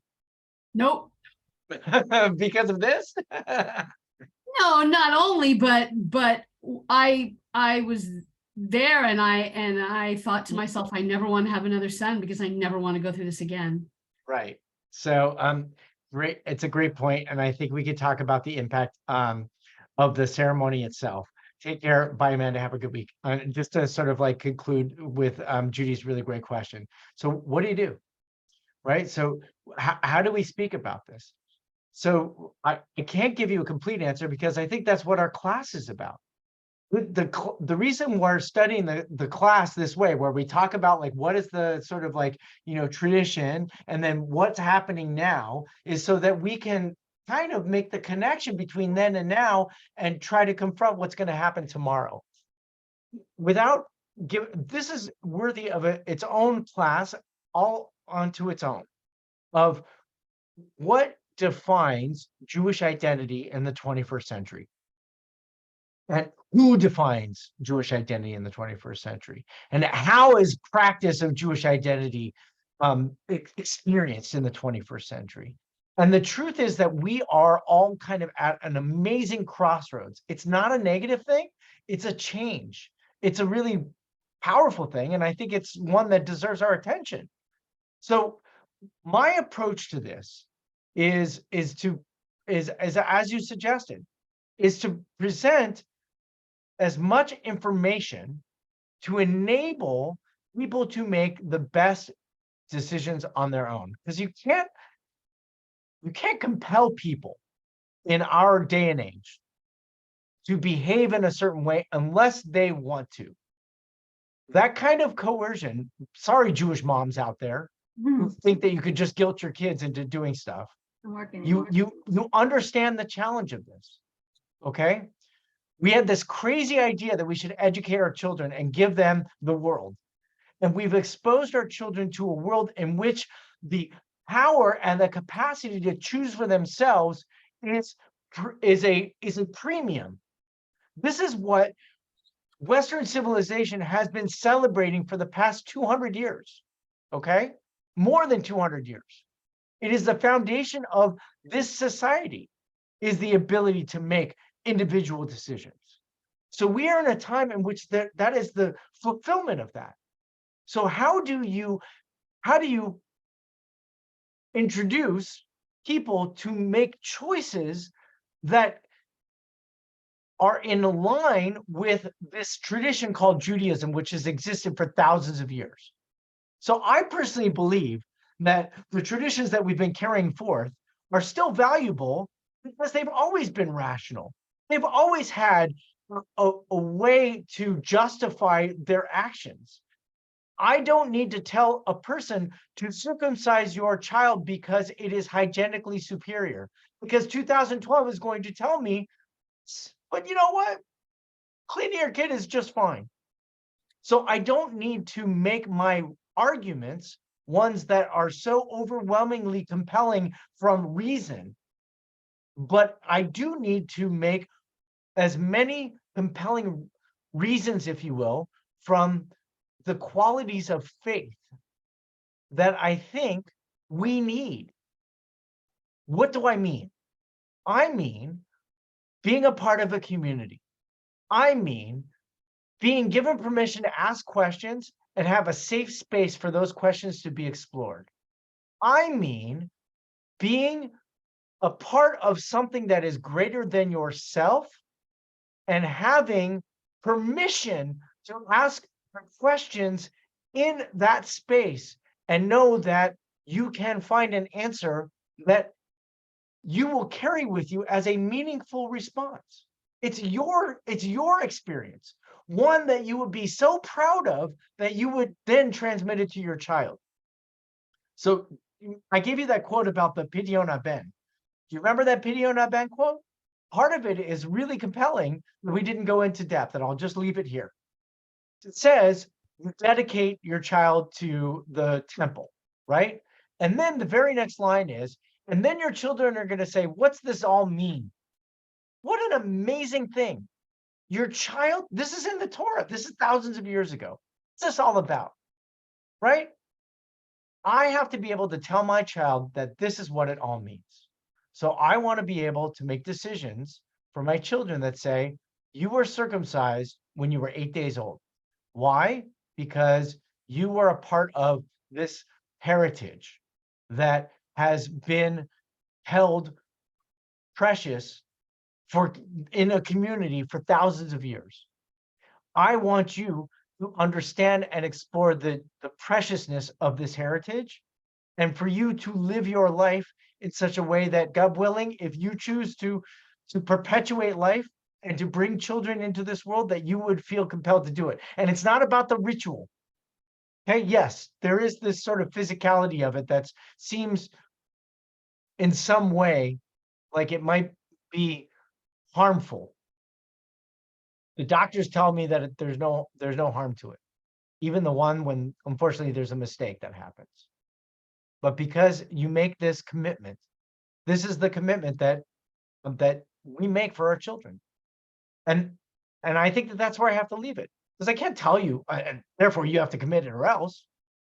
Nope. Because of this? No, not only, but I was there, and I thought to myself, I never want to have another son because I never want to go through this again. Right. So great. It's a great point, and I think we could talk about the impact of the ceremony itself. Take care. Bye, Amanda. Have a good week. Just to sort of like conclude with Judy's really great question. So what do you do? Right. So how do we speak about this? So I can't give you a complete answer, because I think that's what our class is about. the reason we're studying the class this way, where we talk about like what is the sort of like, you know, tradition and then what's happening now, is so that we can kind of make the connection between then and now and try to confront what's going to happen tomorrow. Without this is worthy of its own class all onto its own, of what defines Jewish identity in the 21st century. And who defines Jewish identity in the 21st century? And how is practice of Jewish identity experienced in the 21st century? And the truth is that we are all kind of at an amazing crossroads. It's not a negative thing, it's a change. It's a really powerful thing, and I think it's one that deserves our attention. So my approach to this is as you suggested, is to present as much information to enable people to make the best decisions on their own. Because you can't compel people in our day and age to behave in a certain way unless they want to. That kind of coercion, sorry, Jewish moms out there who think that you could just guilt your kids into doing stuff. You understand the challenge of this, okay? We had this crazy idea that we should educate our children and give them the world. And we've exposed our children to a world in which the power and the capacity to choose for themselves is a premium. This is what Western civilization has been celebrating for the past 200 years, okay? More than 200 years. It is the foundation of this society, is the ability to make individual decisions. So we are in a time in which that is the fulfillment of that. So how do you introduce people to make choices that are in line with this tradition called Judaism, which has existed for thousands of years? So I personally believe that the traditions that we've been carrying forth are still valuable because they've always been rational. They've always had a way to justify their actions. I don't need to tell a person to circumcise your child because it is hygienically superior, because 2012 is going to tell me, but you know what? Cleaning your kid is just fine. So I don't need to make my arguments ones that are so overwhelmingly compelling from reason, but I do need to make as many compelling reasons, if you will, from the qualities of faith that I think we need. What do I mean? I mean being a part of a community. I mean being given permission to ask questions and have a safe space for those questions to be explored. I mean being a part of something that is greater than yourself and having permission to ask questions in that space and know that you can find an answer that you will carry with you as a meaningful response. It's your experience, one that you would be so proud of that you would then transmit it to your child. So I gave you that quote about the Pidyon Ben. Do you remember that Pidyon Ben quote? Part of it is really compelling, but we didn't go into depth, and I'll just leave it here. It says, you dedicate your child to the temple, right? And then the very next line is, and then your children are going to say, what's this all mean? What an amazing thing. Your child, this is in the Torah. This is thousands of years ago. What's this all about, right? I have to be able to tell my child that this is what it all means. So I want to be able to make decisions for my children that say, you were circumcised when you were 8 days old. Why? Because you were a part of this heritage that has been held precious in a community for thousands of years. I want you to understand and explore the preciousness of this heritage, and for you to live your life in such a way that, God willing, if you choose to perpetuate life, and to bring children into this world, that you would feel compelled to do it. And it's not about the ritual. Okay, yes, there is this sort of physicality of it that seems in some way like it might be harmful. The doctors tell me that there's no harm to it. Even the one when unfortunately there's a mistake that happens. But because you make this commitment, this is the commitment that we make for our children. And I think that that's where I have to leave it, because I can't tell you, and therefore you have to commit it or else,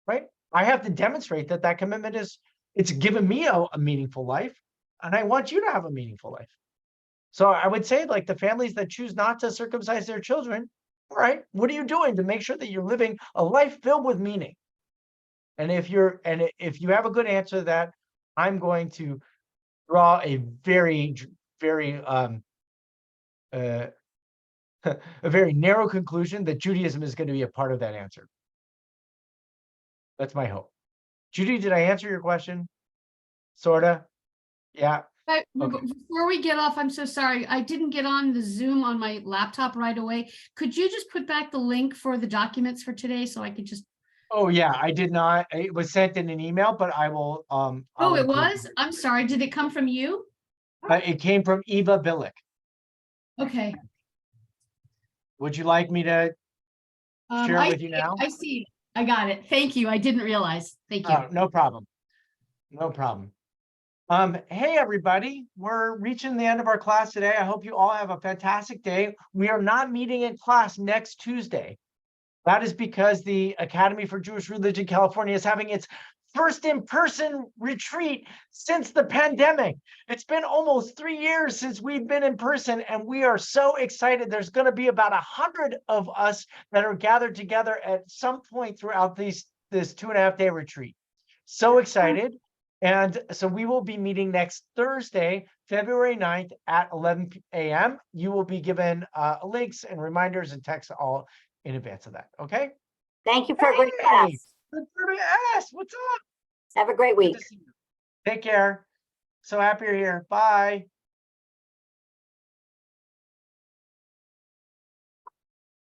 right? I have to demonstrate that that commitment it's given me a meaningful life, and I want you to have a meaningful life. So I would say, like, the families that choose not to circumcise their children, all right, what are you doing to make sure that you're living a life filled with meaning? And if you have a good answer to that, I'm going to draw a very a very narrow conclusion that Judaism is going to be a part of that answer. That's my hope. Judy, did I answer your question? Sorta. Yeah. Okay. Before we get off, I'm so sorry. I didn't get on the Zoom on my laptop right away. Could you just put back the link for the documents for today so I could just? Oh yeah, I did not. It was sent in an email, but I will. Oh, it was? I'm sorry. Did it come from you? It came from Eva Billick. Okay. Would you like me to share it with you now? I see. I got it. Thank you. I didn't realize. Thank you. No problem. No problem. Hey everybody, we're reaching the end of our class today. I hope you all have a fantastic day. We are not meeting in class next Tuesday. That is because the Academy for Jewish Religion California is having its first in-person retreat since the pandemic. It's been almost 3 years since we've been in person, and we are so excited. There's going to be about 100 of us that are gathered together at some point throughout this 2.5-day retreat. So excited. And so we will be meeting next Thursday, February 9th at 11 a.m. You will be given links and reminders and texts all in advance of that. Okay. Thank you for a great class. What's up? Have a great week. Take care. So happy you're here. Bye.